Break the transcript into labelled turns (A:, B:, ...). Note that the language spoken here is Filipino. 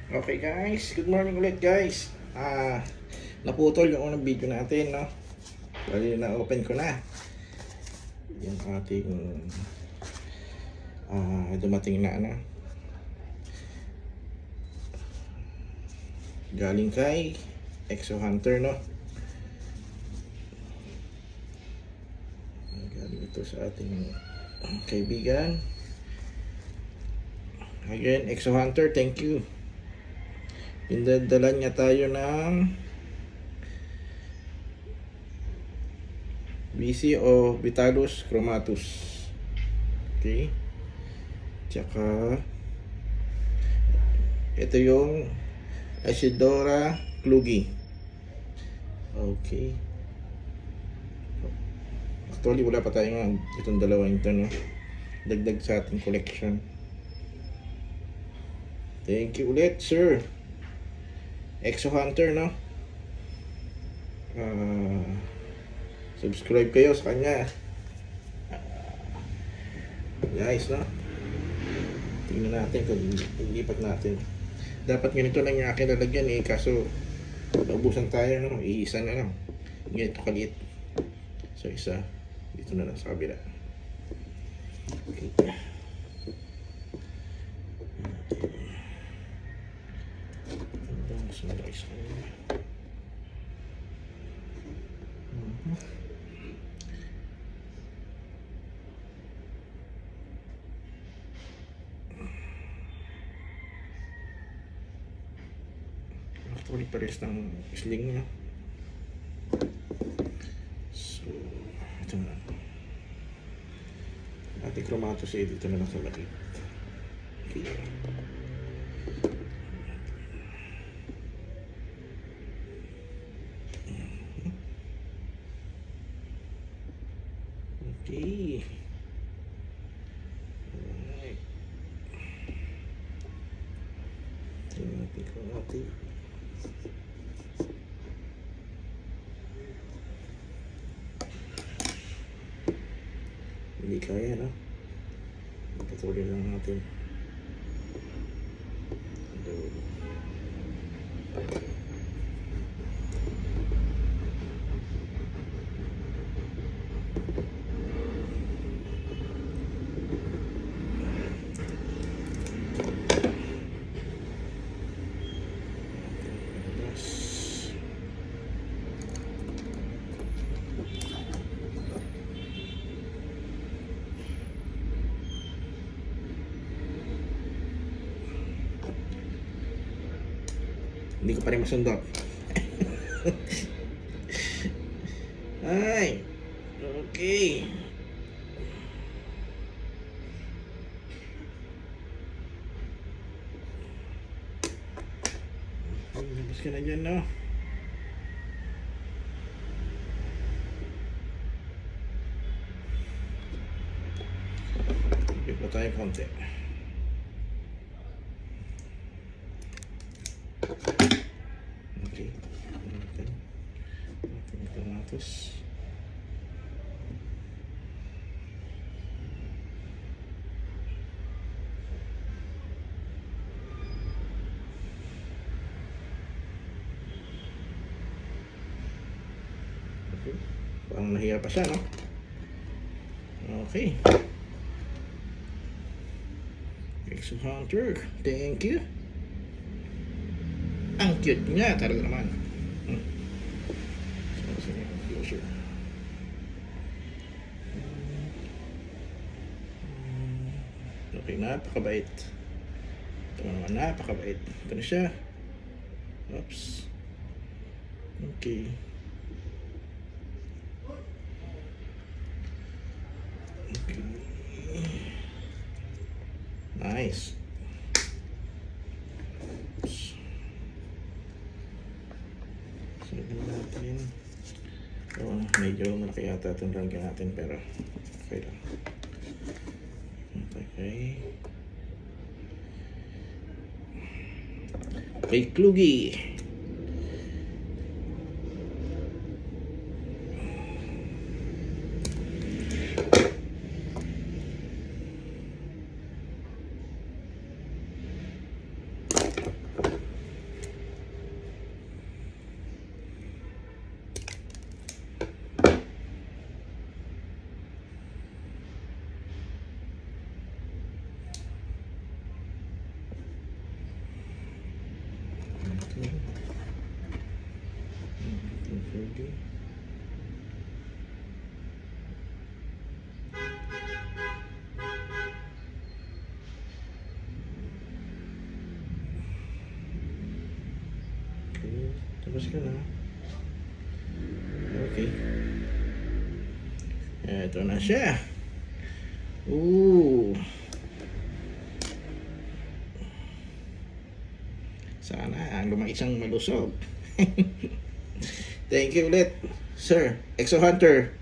A: Okay guys, good morning ulit guys. Naputol yung unang video natin, no? Dahil na-open ko na yung ating dumating na galing kay Exo Hunter, no? Galing ito sa ating kaibigan. Again, Exo Hunter, thank you. Pindadala niya tayo ng BC o Vitalus chromatus. Okay. Tsaka ito yung Acidora Klugi. Okay. Actually wala pa tayong itong dalawang ito, no? Dagdag sa ating collection. Thank you ulit, sir. Exo Hunter, no? Subscribe kayo sa kanya. Guys, no? Tingnan natin kung ilipat natin. Dapat ganito lang yung akin lalagyan eh. Kaso, naubusan tayo, no? Iisa na lang. Ganito kaliit. So, isa. Dito na lang sa kabila. Okay. Mas malaki sa kanila. Actually, pares ng sling niya. So, ito na. Ating chromatus eh, dito na lang sa maliit. Okay. Okay. Alright. Tingnan natin kung natin. Hindi kaya, no? Patuloy lang natin. Hindi ko pa rin masundot. Ay, okay. Labas ka na dyan, no? Ibig pa tayo konti. Okay. Ating tomatos. Okay. Parang nahiya pa siya, no? Okay. Exo Hunter, thank you. Ang cute niya talaga naman. Closer. Okay, napakabait. Ito naman, napakabait. Ito na siya. Oops. Okay. Okay. Nice. Sunod natin. Oh, medyo malaki yata itong rangga natin pero okay lang. Okay. Okay, Klugi. Okay. Okay, tapos ka na. Okay. Ito na siya. Ooh. Sana lumaisang malusog. Thank you ulit, Sir Exo Hunter.